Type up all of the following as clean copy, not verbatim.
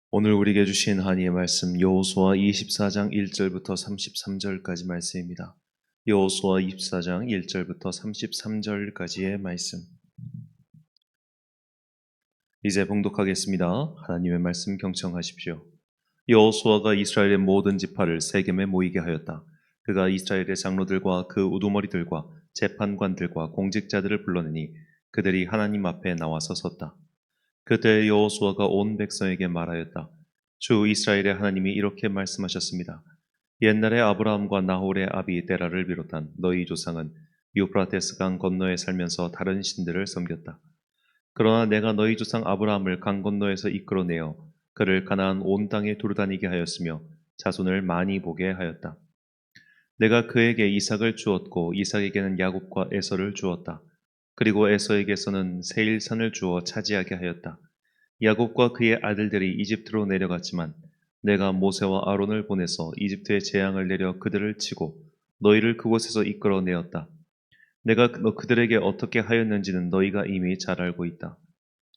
오늘 우리에게 주신 하나님의 말씀 여호수아 24장 1절부터 33절까지 말씀입니다. 여호수아 24장 1절부터 33절까지의 말씀. 이제 봉독하겠습니다. 하나님의 말씀 경청하십시오. 여호수아가 이스라엘의 모든 지파를 세겜에 모이게 하였다. 그가 이스라엘의 장로들과 그 우두머리들과 재판관들과 공직자들을 불러내니 그들이 하나님 앞에 나와서 섰다. 그때 여호수아가 온 백성에게 말하였다. 주 이스라엘의 하나님이 이렇게 말씀하셨습니다. 옛날에 아브라함과 나홀의 아비 데라를 비롯한 너희 조상은 유프라테스 강 건너에 살면서 다른 신들을 섬겼다. 그러나 내가 너희 조상 아브라함을 강 건너에서 이끌어내어 그를 가나안 온 땅에 두루다니게 하였으며 자손을 많이 보게 하였다. 내가 그에게 이삭을 주었고 이삭에게는 야곱과 에서를 주었다. 그리고 에서에게서는 세일산을 주어 차지하게 하였다. 야곱과 그의 아들들이 이집트로 내려갔지만 내가 모세와 아론을 보내서 이집트에 재앙을 내려 그들을 치고 너희를 그곳에서 이끌어내었다. 내가 그들에게 어떻게 하였는지는 너희가 이미 잘 알고 있다.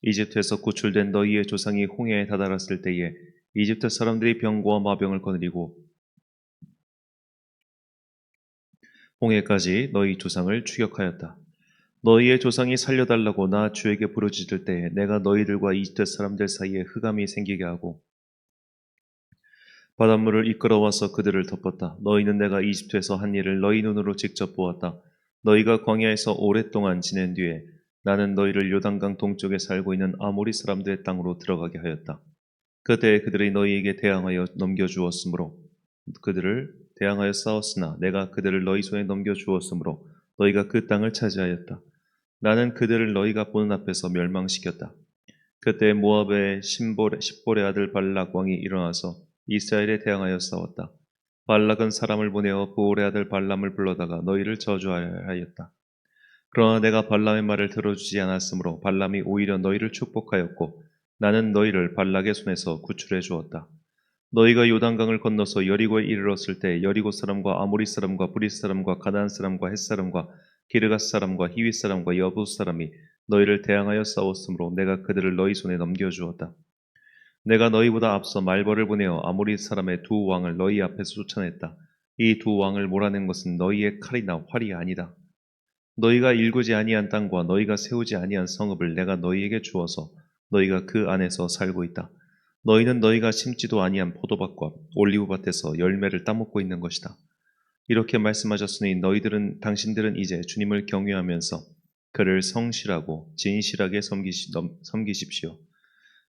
이집트에서 구출된 너희의 조상이 홍해에 다다랐을 때에 이집트 사람들이 병과 마병을 거느리고 홍해까지 너희 조상을 추격하였다. 너희의 조상이 살려달라고 나 주에게 부르짖을 때에 내가 너희들과 이집트 사람들 사이에 흑암이 생기게 하고 바닷물을 이끌어와서 그들을 덮었다. 너희는 내가 이집트에서 한 일을 너희 눈으로 직접 보았다. 너희가 광야에서 오랫동안 지낸 뒤에 나는 너희를 요단강 동쪽에 살고 있는 아모리 사람들의 땅으로 들어가게 하였다. 그때 그들이 너희에게 대항하여 넘겨주었으므로 그들을 대항하여 싸웠으나 내가 그들을 너희 손에 넘겨주었으므로 너희가 그 땅을 차지하였다. 나는 그들을 너희가 보는 앞에서 멸망시켰다. 그때 모압의 십볼의 아들 발락 왕이 일어나서 이스라엘에 대항하여 싸웠다. 발락은 사람을 보내어 부올의 아들 발람을 불러다가 너희를 저주하였다. 그러나 내가 발람의 말을 들어주지 않았으므로 발람이 오히려 너희를 축복하였고 나는 너희를 발락의 손에서 구출해 주었다. 너희가 요단강을 건너서 여리고에 이르렀을 때 여리고 사람과 아모리 사람과 브리스 사람과 가나안 사람과 헷 사람과 기르가스 사람과 히윗 사람과 여부스 사람이 너희를 대항하여 싸웠으므로 내가 그들을 너희 손에 넘겨주었다. 내가 너희보다 앞서 말벌을 보내어 아모리 사람의 두 왕을 너희 앞에서 쫓아냈다. 이 두 왕을 몰아낸 것은 너희의 칼이나 활이 아니다. 너희가 일구지 아니한 땅과 너희가 세우지 아니한 성읍을 내가 너희에게 주어서 너희가 그 안에서 살고 있다. 너희는 너희가 심지도 아니한 포도밭과 올리브밭에서 열매를 따먹고 있는 것이다. 이렇게 말씀하셨으니 당신들은 이제 주님을 경외하면서 그를 성실하고 진실하게 섬기십시오.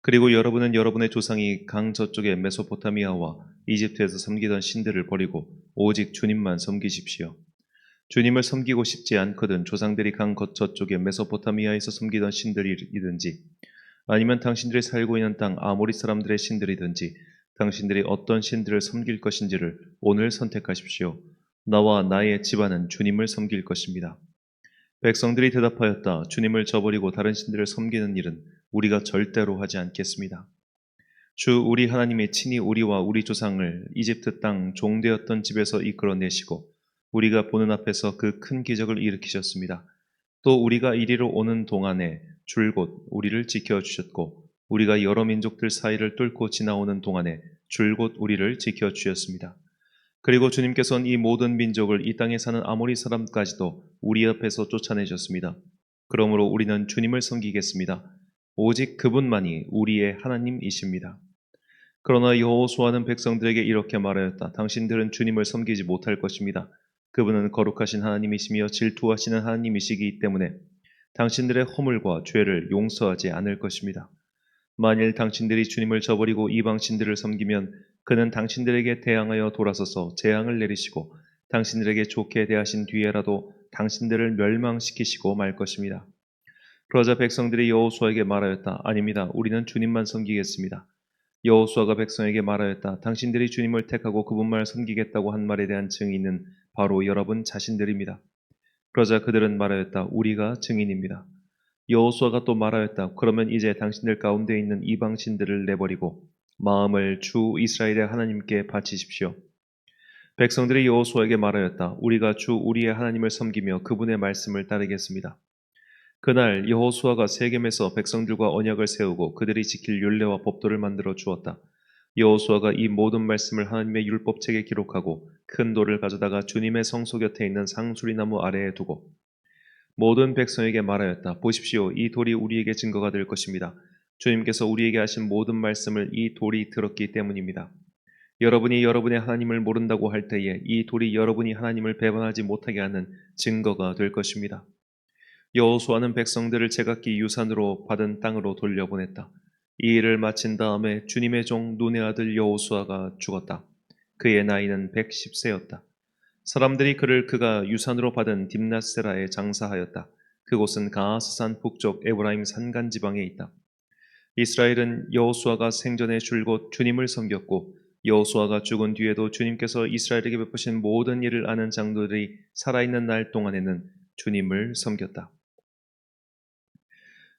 그리고 여러분은 여러분의 조상이 강 저쪽의 메소포타미아와 이집트에서 섬기던 신들을 버리고 오직 주님만 섬기십시오. 주님을 섬기고 싶지 않거든 조상들이 강 저쪽의 메소포타미아에서 섬기던 신들이든지 아니면 당신들이 살고 있는 땅 아모리 사람들의 신들이든지 당신들이 어떤 신들을 섬길 것인지를 오늘 선택하십시오. 나와 나의 집안은 주님을 섬길 것입니다. 백성들이 대답하였다. 주님을 저버리고 다른 신들을 섬기는 일은 우리가 절대로 하지 않겠습니다. 주 우리 하나님이 친히 우리와 우리 조상을 이집트 땅 종되었던 집에서 이끌어내시고 우리가 보는 앞에서 그 큰 기적을 일으키셨습니다. 또 우리가 이리로 오는 동안에 줄곧 우리를 지켜주셨고 우리가 여러 민족들 사이를 뚫고 지나오는 동안에 줄곧 우리를 지켜주셨습니다. 그리고 주님께서는 이 모든 민족을 이 땅에 사는 아모리 사람까지도 우리 앞에서 쫓아내셨습니다. 그러므로 우리는 주님을 섬기겠습니다. 오직 그분만이 우리의 하나님이십니다. 그러나 여호수아는 백성들에게 이렇게 말하였다. 당신들은 주님을 섬기지 못할 것입니다. 그분은 거룩하신 하나님이시며 질투하시는 하나님이시기 때문에 당신들의 허물과 죄를 용서하지 않을 것입니다. 만일 당신들이 주님을 저버리고 이방신들을 섬기면 그는 당신들에게 대항하여 돌아서서 재앙을 내리시고 당신들에게 좋게 대하신 뒤에라도 당신들을 멸망시키시고 말 것입니다. 그러자 백성들이 여호수아에게 말하였다. 아닙니다. 우리는 주님만 섬기겠습니다. 여호수아가 백성에게 말하였다. 당신들이 주님을 택하고 그분만 섬기겠다고 한 말에 대한 증인은 바로 여러분 자신들입니다. 그러자 그들은 말하였다. 우리가 증인입니다. 여호수아가 또 말하였다. 그러면 이제 당신들 가운데 있는 이방신들을 내버리고 마음을 주 이스라엘의 하나님께 바치십시오. 백성들이 여호수아에게 말하였다. 우리가 주 우리의 하나님을 섬기며 그분의 말씀을 따르겠습니다. 그날 여호수아가 세겜에서 백성들과 언약을 세우고 그들이 지킬 율례와 법도를 만들어 주었다. 여호수아가 이 모든 말씀을 하나님의 율법책에 기록하고 큰 돌을 가져다가 주님의 성소 곁에 있는 상수리나무 아래에 두고 모든 백성에게 말하였다. 보십시오. 이 돌이 우리에게 증거가 될 것입니다. 주님께서 우리에게 하신 모든 말씀을 이 돌이 들었기 때문입니다. 여러분이 여러분의 하나님을 모른다고 할 때에 이 돌이 여러분이 하나님을 배반하지 못하게 하는 증거가 될 것입니다. 여호수아는 백성들을 제각기 유산으로 받은 땅으로 돌려보냈다. 이 일을 마친 다음에 주님의 종 눈의 아들 여호수아가 죽었다. 그의 나이는 110세였다. 사람들이 그가 유산으로 받은 딥낫세라에 장사하였다. 그곳은 가하스산 북쪽 에브라임 산간 지방에 있다. 이스라엘은 여호수아가 생전에 줄곧 주님을 섬겼고 여호수아가 죽은 뒤에도 주님께서 이스라엘에게 베푸신 모든 일을 아는 장로들이 살아있는 날 동안에는 주님을 섬겼다.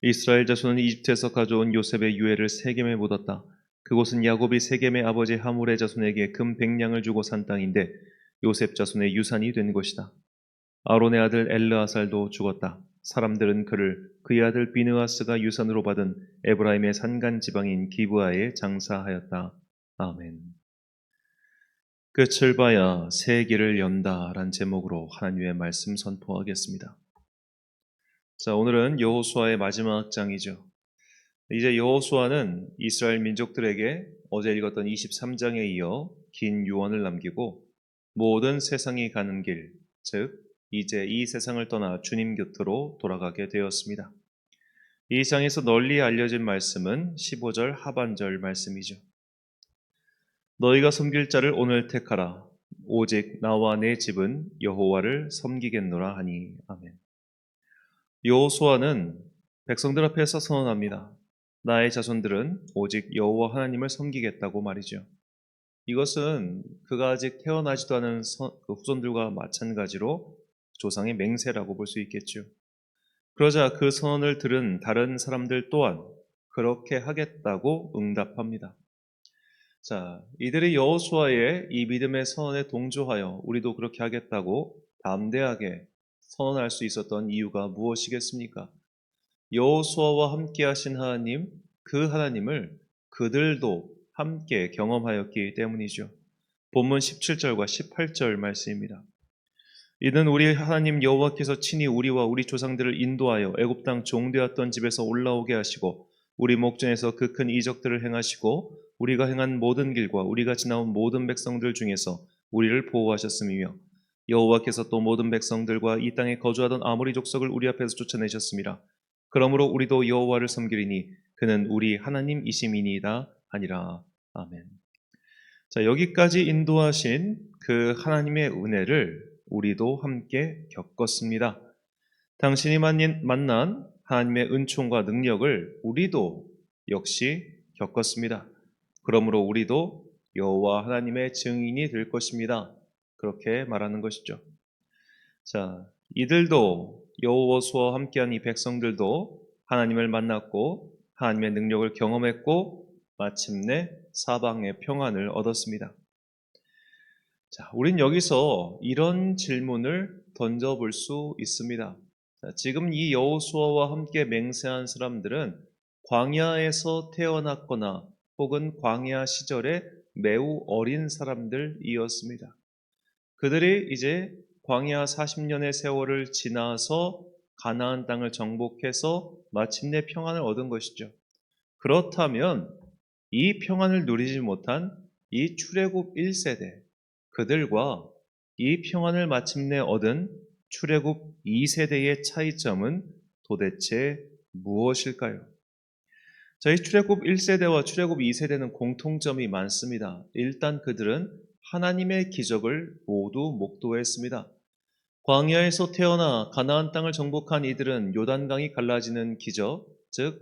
이스라엘 자손은 이집트에서 가져온 요셉의 유해를 세겜에 묻었다. 그곳은 야곱이 세겜의 아버지 하물의 자손에게 금 100냥을 주고 산 땅인데 요셉 자손의 유산이 된 것이다. 아론의 아들 엘르아살도 죽었다. 사람들은 그의 아들 비느하스가 유산으로 받은 에브라임의 산간 지방인 기브아에 장사하였다. 아멘. 끝을 봐야 새 길을 연다란 제목으로 하나님의 말씀 선포하겠습니다. 자, 오늘은 여호수아의 마지막 장이죠. 이제 여호수아는 이스라엘 민족들에게 어제 읽었던 23장에 이어 긴 유언을 남기고 모든 세상이 가는 길, 즉 이제 이 세상을 떠나 주님 곁으로 돌아가게 되었습니다. 이 장에서 널리 알려진 말씀은 15절 하반절 말씀이죠. 너희가 섬길 자를 오늘 택하라. 오직 나와 내 집은 여호와를 섬기겠노라 하니. 아멘. 여호수아는 백성들 앞에서 선언합니다. 나의 자손들은 오직 여호와 하나님을 섬기겠다고 말이죠. 이것은 그가 아직 태어나지도 않은 후손들과 마찬가지로 조상의 맹세라고 볼 수 있겠죠. 그러자 그 선언을 들은 다른 사람들 또한 그렇게 하겠다고 응답합니다. 자, 이들이 여호수아의 이 믿음의 선언에 동조하여 우리도 그렇게 하겠다고 담대하게 선언할 수 있었던 이유가 무엇이겠습니까? 여호수아와 함께 하신 하나님, 그 하나님을 그들도 함께 경험하였기 때문이죠. 본문 17절과 18절 말씀입니다. 이는 우리 하나님 여호와께서 친히 우리와 우리 조상들을 인도하여 애굽 땅 종되었던 집에서 올라오게 하시고 우리 목전에서 그 큰 이적들을 행하시고 우리가 행한 모든 길과 우리가 지나온 모든 백성들 중에서 우리를 보호하셨음이며 여호와께서 또 모든 백성들과 이 땅에 거주하던 아모리 족속을 우리 앞에서 쫓아내셨습니다. 그러므로 우리도 여호와를 섬기리니 그는 우리 하나님이심이니이다 하니라. 아멘. 자, 여기까지 인도하신 그 하나님의 은혜를 우리도 함께 겪었습니다. 당신이 만난 하나님의 은총과 능력을 우리도 역시 겪었습니다. 그러므로 우리도 여호와 하나님의 증인이 될 것입니다. 그렇게 말하는 것이죠. 자, 이들도 여호수아와 함께한 이 백성들도 하나님을 만났고 하나님의 능력을 경험했고 마침내 사방의 평안을 얻었습니다. 자, 우린 여기서 이런 질문을 던져볼 수 있습니다. 자, 지금 이 여호수아와 함께 맹세한 사람들은 광야에서 태어났거나 혹은 광야 시절에 매우 어린 사람들이었습니다. 그들이 이제 광야 40년의 세월을 지나서 가나안 땅을 정복해서 마침내 평안을 얻은 것이죠. 그렇다면 이 평안을 누리지 못한 이 출애굽 1세대, 그들과 이 평안을 마침내 얻은 출애굽 2세대의 차이점은 도대체 무엇일까요? 저희 출애굽 1세대와 출애굽 2세대는 공통점이 많습니다. 일단 그들은 하나님의 기적을 모두 목도했습니다. 광야에서 태어나 가나안 땅을 정복한 이들은 요단강이 갈라지는 기적, 즉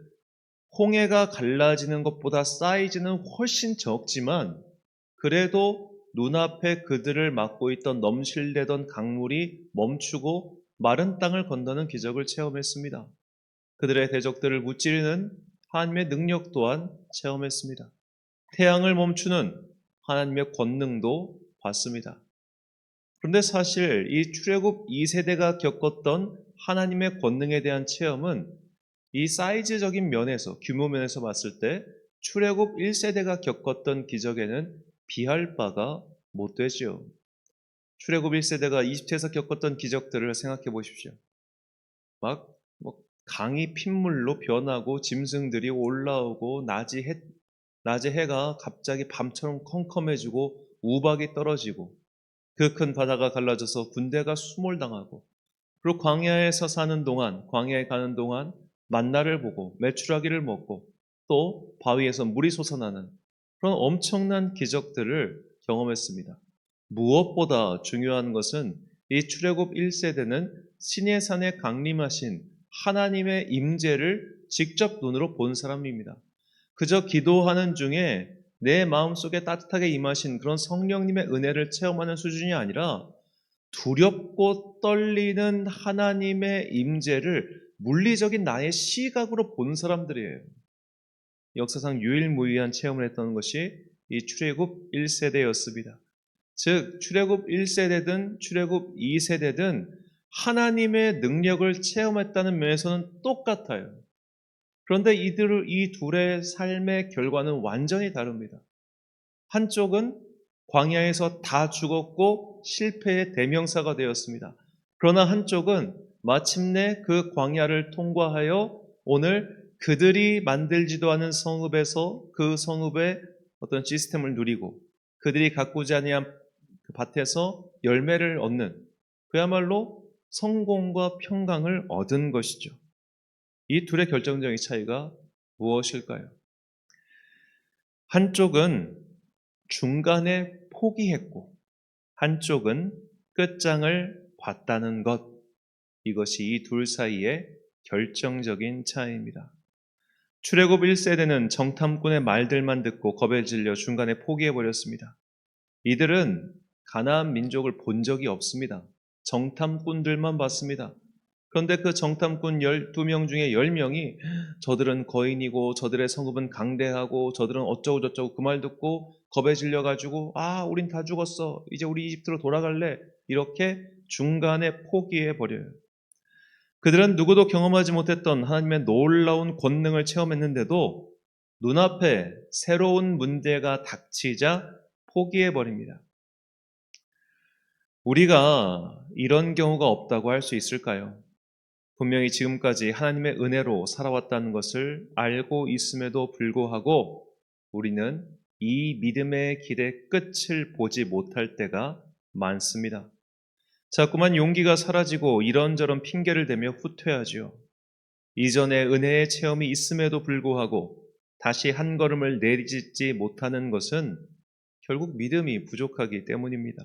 홍해가 갈라지는 것보다 사이즈는 훨씬 적지만 그래도 눈앞에 그들을 막고 있던 넘실대던 강물이 멈추고 마른 땅을 건너는 기적을 체험했습니다. 그들의 대적들을 무찌르는 하나님의 능력 또한 체험했습니다. 태양을 멈추는 하나님의 권능도 봤습니다. 그런데 사실 이 출애굽 2세대가 겪었던 하나님의 권능에 대한 체험은 이 사이즈적인 면에서, 규모 면에서 봤을 때 출애굽 1세대가 겪었던 기적에는 비할 바가 못 되지요. 출애굽 1세대가 이집트에서 겪었던 기적들을 생각해 보십시오. 막 강이 핏물로 변하고 짐승들이 올라오고 낮에 해가 갑자기 밤처럼 컴컴해지고 우박이 떨어지고 그 큰 바다가 갈라져서 군대가 수몰당하고 그리고 광야에 가는 동안 만나를 보고 메추라기를 먹고 또 바위에서 물이 솟아나는 그런 엄청난 기적들을 경험했습니다. 무엇보다 중요한 것은 이 출애굽 1세대는 시내 산에 강림하신 하나님의 임재를 직접 눈으로 본 사람입니다. 그저 기도하는 중에 내 마음속에 따뜻하게 임하신 그런 성령님의 은혜를 체험하는 수준이 아니라 두렵고 떨리는 하나님의 임재를 물리적인 나의 시각으로 본 사람들이에요. 역사상 유일무이한 체험을 했던 것이 이 출애굽 1세대였습니다. 즉 출애굽 1세대든 출애굽 2세대든 하나님의 능력을 체험했다는 면에서는 똑같아요. 그런데 이 둘의 삶의 결과는 완전히 다릅니다. 한쪽은 광야에서 다 죽었고 실패의 대명사가 되었습니다. 그러나 한쪽은 마침내 그 광야를 통과하여 오늘 그들이 만들지도 않은 성읍에서 그 성읍의 어떤 시스템을 누리고 그들이 가꾸지 아니한 그 밭에서 열매를 얻는 그야말로 성공과 평강을 얻은 것이죠. 이 둘의 결정적인 차이가 무엇일까요? 한쪽은 중간에 포기했고 한쪽은 끝장을 봤다는 것, 이것이 이 둘 사이의 결정적인 차이입니다. 출애굽 1세대는 정탐꾼의 말들만 듣고 겁에 질려 중간에 포기해버렸습니다. 이들은 가나안 민족을 본 적이 없습니다. 정탐꾼들만 봤습니다. 그런데 그 정탐꾼 12명 중에 10명이 저들은 거인이고 저들의 성읍은 강대하고 저들은 어쩌고 저쩌고 그 말 듣고 겁에 질려가지고 우린 다 죽었어. 이제 우리 이집트로 돌아갈래. 이렇게 중간에 포기해버려요. 그들은 누구도 경험하지 못했던 하나님의 놀라운 권능을 체험했는데도 눈앞에 새로운 문제가 닥치자 포기해버립니다. 우리가 이런 경우가 없다고 할 수 있을까요? 분명히 지금까지 하나님의 은혜로 살아왔다는 것을 알고 있음에도 불구하고 우리는 이 믿음의 길의 끝을 보지 못할 때가 많습니다. 자꾸만 용기가 사라지고 이런저런 핑계를 대며 후퇴하지요. 이전에 은혜의 체험이 있음에도 불구하고 다시 한 걸음을 내딛지 못하는 것은 결국 믿음이 부족하기 때문입니다.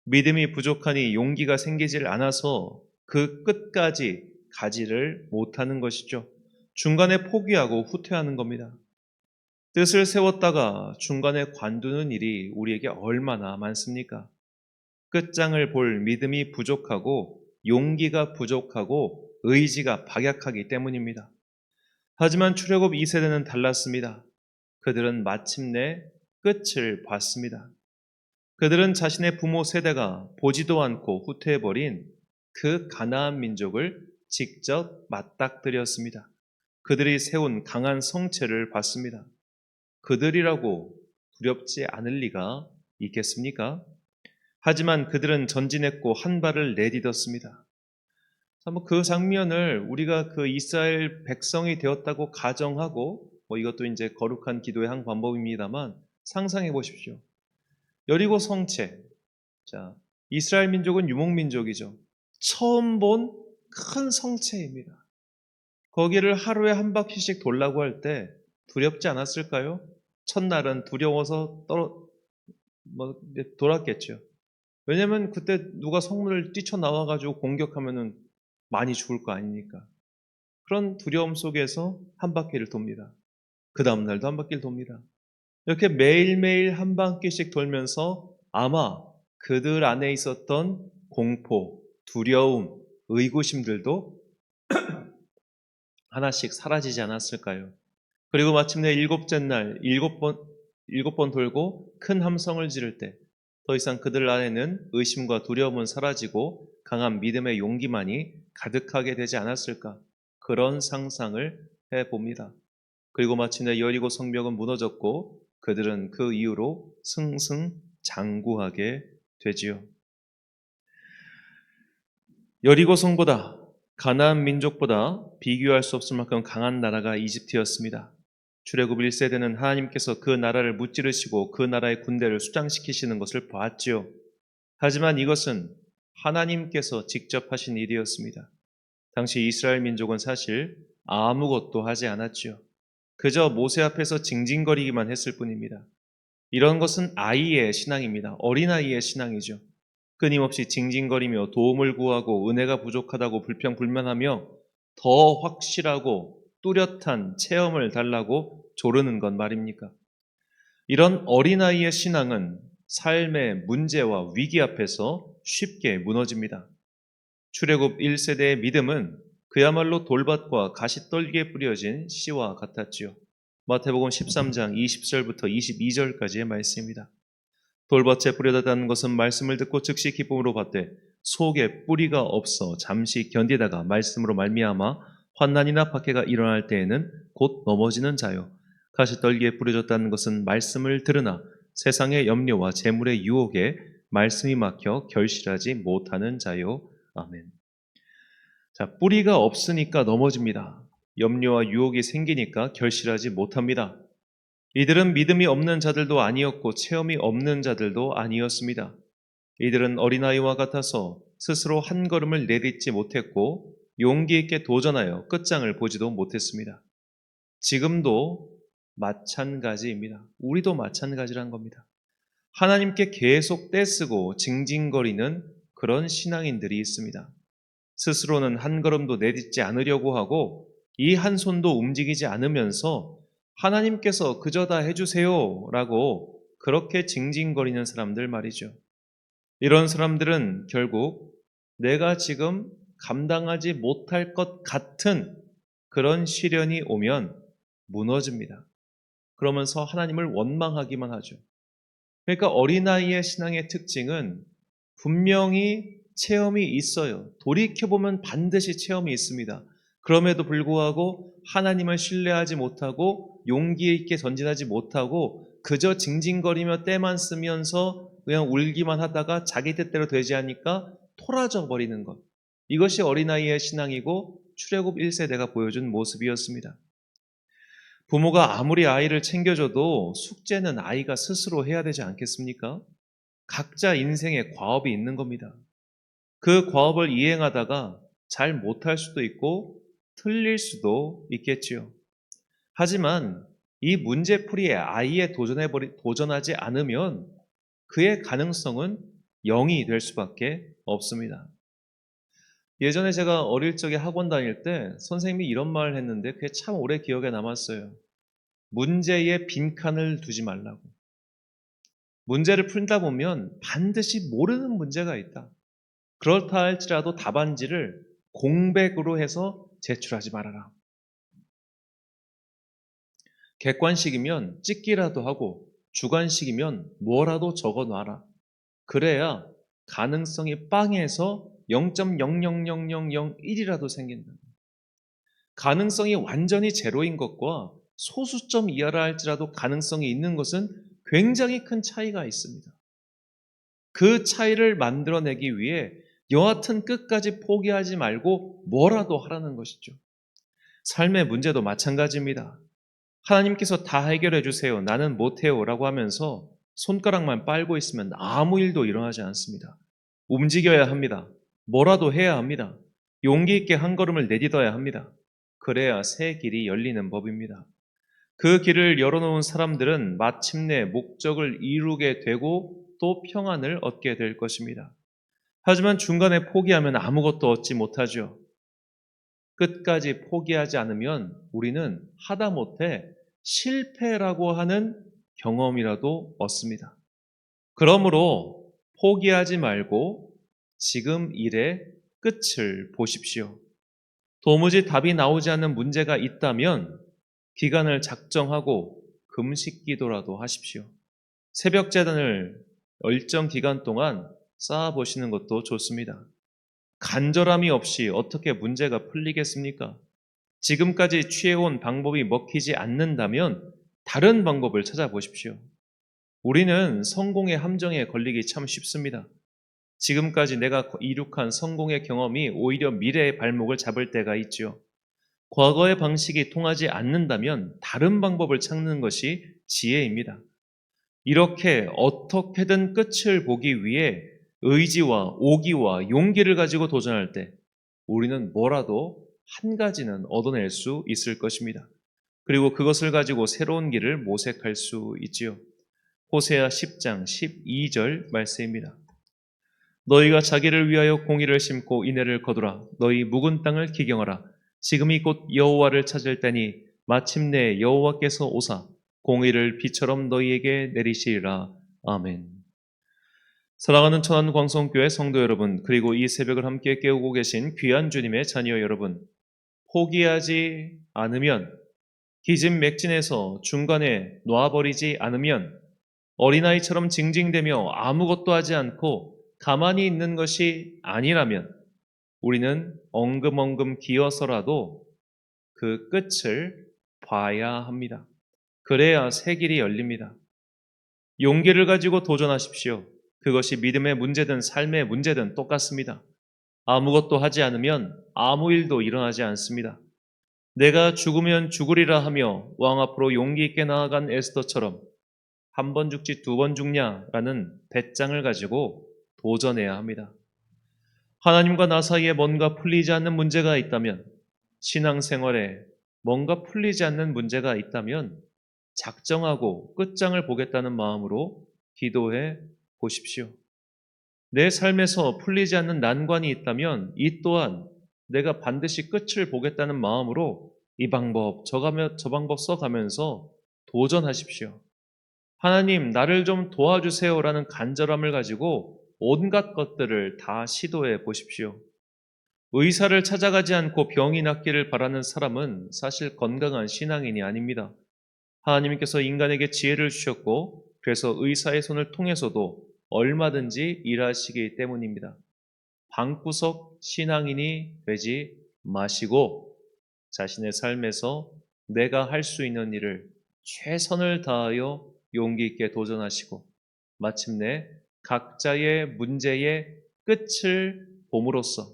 믿음이 부족하니 용기가 생기질 않아서 그 끝까지 가지를 못하는 것이죠. 중간에 포기하고 후퇴하는 겁니다. 뜻을 세웠다가 중간에 관두는 일이 우리에게 얼마나 많습니까? 끝장을 볼 믿음이 부족하고 용기가 부족하고 의지가 박약하기 때문입니다. 하지만 출애굽 2세대는 달랐습니다. 그들은 마침내 끝을 봤습니다. 그들은 자신의 부모 세대가 보지도 않고 후퇴해버린 그 가나안 민족을 직접 맞닥뜨렸습니다. 그들이 세운 강한 성체를 봤습니다. 그들이라고 두렵지 않을 리가 있겠습니까? 하지만 그들은 전진했고 한 발을 내딛었습니다. 그 장면을 우리가 그 이스라엘 백성이 되었다고 가정하고 이것도 이제 거룩한 기도의 한 방법입니다만 상상해 보십시오. 여리고 성체. 자, 이스라엘 민족은 유목민족이죠. 처음 본 큰 성체입니다. 거기를 하루에 한 바퀴씩 돌라고 할 때 두렵지 않았을까요? 첫날은 두려워서 돌았겠죠. 왜냐면 그때 누가 성문을 뛰쳐나와가지고 공격하면은 많이 죽을 거 아닙니까? 그런 두려움 속에서 한 바퀴를 돕니다. 그 다음날도 한 바퀴를 돕니다. 이렇게 매일매일 한 바퀴씩 돌면서 아마 그들 안에 있었던 공포, 두려움, 의구심들도 하나씩 사라지지 않았을까요? 그리고 마침내 일곱째 날 일곱 번 돌고 큰 함성을 지를 때 더 이상 그들 안에는 의심과 두려움은 사라지고 강한 믿음의 용기만이 가득하게 되지 않았을까? 그런 상상을 해봅니다. 그리고 마침내 여리고 성벽은 무너졌고 그들은 그 이후로 승승장구하게 되지요. 여리고 성보다 가나안 민족보다 비교할 수 없을 만큼 강한 나라가 이집트였습니다. 출애굽 1세대는 하나님께서 그 나라를 무찌르시고 그 나라의 군대를 수장시키시는 것을 보았지요. 하지만 이것은 하나님께서 직접 하신 일이었습니다. 당시 이스라엘 민족은 사실 아무것도 하지 않았지요. 그저 모세 앞에서 징징거리기만 했을 뿐입니다. 이런 것은 아이의 신앙입니다. 어린아이의 신앙이죠. 끊임없이 징징거리며 도움을 구하고 은혜가 부족하다고 불평불만하며 더 확실하고 뚜렷한 체험을 달라고 조르는 건 말입니까? 이런 어린아이의 신앙은 삶의 문제와 위기 앞에서 쉽게 무너집니다. 출애굽 1세대의 믿음은 그야말로 돌밭과 가시떨기에 뿌려진 씨와 같았지요. 마태복음 13장 20절부터 22절까지의 말씀입니다. 돌밭에 뿌려졌다는 것은 말씀을 듣고 즉시 기쁨으로 받되 속에 뿌리가 없어 잠시 견디다가 말씀으로 말미암아 환난이나 박해가 일어날 때에는 곧 넘어지는 자요. 가시떨기에 뿌려졌다는 것은 말씀을 들으나 세상의 염려와 재물의 유혹에 말씀이 막혀 결실하지 못하는 자요. 아멘. 자, 뿌리가 없으니까 넘어집니다. 염려와 유혹이 생기니까 결실하지 못합니다. 이들은 믿음이 없는 자들도 아니었고 체험이 없는 자들도 아니었습니다. 이들은 어린아이와 같아서 스스로 한 걸음을 내딛지 못했고 용기 있게 도전하여 끝장을 보지도 못했습니다. 지금도 마찬가지입니다. 우리도 마찬가지란 겁니다. 하나님께 계속 떼쓰고 징징거리는 그런 신앙인들이 있습니다. 스스로는 한 걸음도 내딛지 않으려고 하고 이 한 손도 움직이지 않으면서 하나님께서 그저 다 해주세요 라고 그렇게 징징거리는 사람들 말이죠. 이런 사람들은 결국 내가 지금 감당하지 못할 것 같은 그런 시련이 오면 무너집니다. 그러면서 하나님을 원망하기만 하죠. 그러니까 어린아이의 신앙의 특징은 분명히 체험이 있어요. 돌이켜보면 반드시 체험이 있습니다. 그럼에도 불구하고 하나님을 신뢰하지 못하고 용기 있게 전진하지 못하고 그저 징징거리며 때만 쓰면서 그냥 울기만 하다가 자기 뜻대로 되지 않으니까 토라져 버리는 것. 이것이 어린아이의 신앙이고 출애굽 1세대가 보여준 모습이었습니다. 부모가 아무리 아이를 챙겨줘도 숙제는 아이가 스스로 해야 되지 않겠습니까? 각자 인생에 과업이 있는 겁니다. 그 과업을 이행하다가 잘 못할 수도 있고 틀릴 수도 있겠지요. 하지만 이 문제풀이에 아이에 도전하지 않으면 그의 가능성은 0이 될 수밖에 없습니다. 예전에 제가 어릴 적에 학원 다닐 때 선생님이 이런 말을 했는데 그게 참 오래 기억에 남았어요. 문제에 빈칸을 두지 말라고. 문제를 풀다 보면 반드시 모르는 문제가 있다. 그렇다 할지라도 답안지를 공백으로 해서 제출하지 말아라. 객관식이면 찍기라도 하고 주관식이면 뭐라도 적어놔라. 그래야 가능성이 빵에서 0.0000001이라도 생긴다. 가능성이 완전히 제로인 것과 소수점 이하라 할지라도 가능성이 있는 것은 굉장히 큰 차이가 있습니다. 그 차이를 만들어내기 위해 여하튼 끝까지 포기하지 말고 뭐라도 하라는 것이죠. 삶의 문제도 마찬가지입니다. 하나님께서 다 해결해 주세요. 나는 못해요. 라고 하면서 손가락만 빨고 있으면 아무 일도 일어나지 않습니다. 움직여야 합니다. 뭐라도 해야 합니다. 용기 있게 한 걸음을 내딛어야 합니다. 그래야 새 길이 열리는 법입니다. 그 길을 열어놓은 사람들은 마침내 목적을 이루게 되고 또 평안을 얻게 될 것입니다. 하지만 중간에 포기하면 아무것도 얻지 못하죠. 끝까지 포기하지 않으면 우리는 하다못해 실패라고 하는 경험이라도 얻습니다. 그러므로 포기하지 말고 지금 일의 끝을 보십시오. 도무지 답이 나오지 않는 문제가 있다면 기간을 작정하고 금식 기도라도 하십시오. 새벽 제단을 일정 기간 동안 쌓아보시는 것도 좋습니다. 간절함이 없이 어떻게 문제가 풀리겠습니까? 지금까지 취해온 방법이 먹히지 않는다면 다른 방법을 찾아보십시오. 우리는 성공의 함정에 걸리기 참 쉽습니다. 지금까지 내가 이룩한 성공의 경험이 오히려 미래의 발목을 잡을 때가 있죠. 과거의 방식이 통하지 않는다면 다른 방법을 찾는 것이 지혜입니다. 이렇게 어떻게든 끝을 보기 위해 의지와 오기와 용기를 가지고 도전할 때 우리는 뭐라도 한 가지는 얻어낼 수 있을 것입니다. 그리고 그것을 가지고 새로운 길을 모색할 수 있지요. 호세아 10장 12절 말씀입니다. 너희가 자기를 위하여 공의를 심고 인애를 거두라. 너희 묵은 땅을 기경하라. 지금이 곧 여호와를 찾을 때니 마침내 여호와께서 오사 공의를 비처럼 너희에게 내리시리라. 아멘. 사랑하는 천안광성교회 성도 여러분, 그리고 이 새벽을 함께 깨우고 계신 귀한 주님의 자녀 여러분, 포기하지 않으면, 기진맥진해서 중간에 놔버리지 않으면, 어린아이처럼 징징대며 아무것도 하지 않고 가만히 있는 것이 아니라면 우리는 엉금엉금 기어서라도 그 끝을 봐야 합니다. 그래야 새 길이 열립니다. 용기를 가지고 도전하십시오. 그것이 믿음의 문제든 삶의 문제든 똑같습니다. 아무것도 하지 않으면 아무 일도 일어나지 않습니다. 내가 죽으면 죽으리라 하며 왕 앞으로 용기 있게 나아간 에스더처럼 한 번 죽지 두 번 죽냐라는 배짱을 가지고 도전해야 합니다. 하나님과 나 사이에 뭔가 풀리지 않는 문제가 있다면, 신앙생활에 뭔가 풀리지 않는 문제가 있다면 작정하고 끝장을 보겠다는 마음으로 기도해 보십시오. 내 삶에서 풀리지 않는 난관이 있다면 이 또한 내가 반드시 끝을 보겠다는 마음으로 이 방법, 저 방법 써가면서 도전하십시오. 하나님, 나를 좀 도와주세요라는 간절함을 가지고 온갖 것들을 다 시도해 보십시오. 의사를 찾아가지 않고 병이 낫기를 바라는 사람은 사실 건강한 신앙인이 아닙니다. 하나님께서 인간에게 지혜를 주셨고, 그래서 의사의 손을 통해서도 얼마든지 일하시기 때문입니다. 방구석 신앙인이 되지 마시고 자신의 삶에서 내가 할 수 있는 일을 최선을 다하여 용기 있게 도전하시고 마침내 각자의 문제의 끝을 봄으로써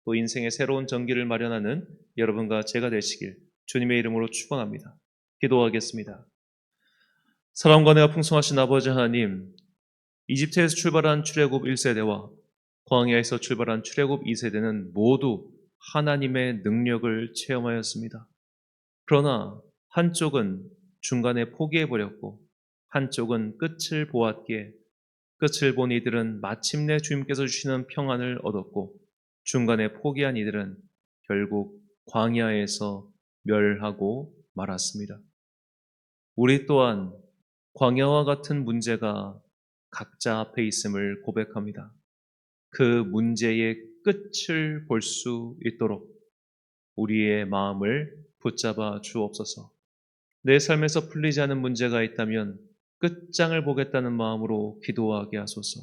또 인생의 새로운 전기를 마련하는 여러분과 제가 되시길 주님의 이름으로 축원합니다. 기도하겠습니다. 사랑과 은혜가 풍성하신 아버지 하나님, 이집트에서 출발한 출애굽 1세대와 광야에서 출발한 출애굽 2세대는 모두 하나님의 능력을 체험하였습니다. 그러나 한쪽은 중간에 포기해버렸고 한쪽은 끝을 보았기에 끝을 본 이들은 마침내 주님께서 주시는 평안을 얻었고 중간에 포기한 이들은 결국 광야에서 멸하고 말았습니다. 우리 또한 광야와 같은 문제가 각자 앞에 있음을 고백합니다. 그 문제의 끝을 볼 수 있도록 우리의 마음을 붙잡아 주옵소서. 내 삶에서 풀리지 않은 문제가 있다면 끝장을 보겠다는 마음으로 기도하게 하소서.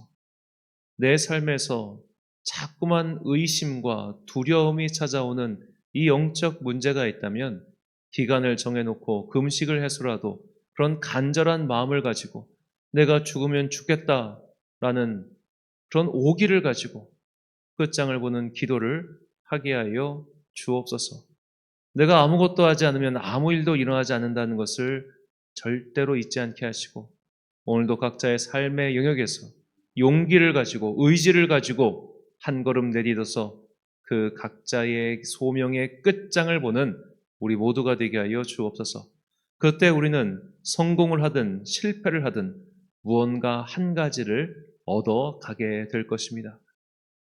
내 삶에서 자꾸만 의심과 두려움이 찾아오는 이 영적 문제가 있다면 기간을 정해놓고 금식을 해서라도 그런 간절한 마음을 가지고 내가 죽으면 죽겠다라는 그런 오기를 가지고 끝장을 보는 기도를 하게 하여 주옵소서. 내가 아무것도 하지 않으면 아무 일도 일어나지 않는다는 것을 절대로 잊지 않게 하시고 오늘도 각자의 삶의 영역에서 용기를 가지고 의지를 가지고 한 걸음 내딛어서 그 각자의 소명의 끝장을 보는 우리 모두가 되게 하여 주옵소서. 그때 우리는 성공을 하든 실패를 하든 무언가 한 가지를 얻어가게 될 것입니다.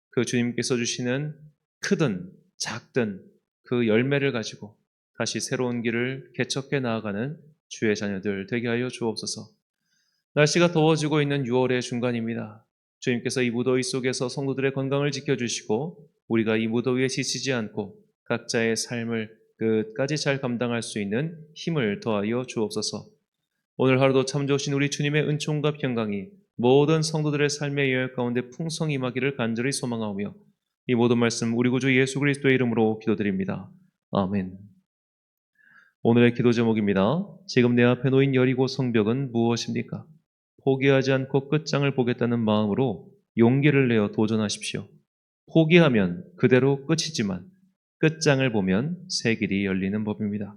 그 주님께서 주시는 크든 작든 그 열매를 가지고 다시 새로운 길을 개척해 나아가는 주의 자녀들 되게 하여 주옵소서. 날씨가 더워지고 있는 6월의 중간입니다. 주님께서 이 무더위 속에서 성도들의 건강을 지켜주시고 우리가 이 무더위에 지치지 않고 각자의 삶을 끝까지 잘 감당할 수 있는 힘을 더하여 주옵소서. 오늘 하루도 참 좋으신 우리 주님의 은총과 평강이 모든 성도들의 삶의 여역 가운데 풍성히 임하기를 간절히 소망하오며 이 모든 말씀 우리 구주 예수 그리스도의 이름으로 기도드립니다. 아멘. 오늘의 기도 제목입니다. 지금 내 앞에 놓인 여리고 성벽은 무엇입니까? 포기하지 않고 끝장을 보겠다는 마음으로 용기를 내어 도전하십시오. 포기하면 그대로 끝이지만 끝장을 보면 새 길이 열리는 법입니다.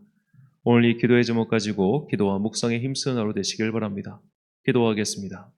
오늘 이 기도의 제목 가지고 기도와 묵상에 힘쓰는 하루 되시길 바랍니다. 기도하겠습니다.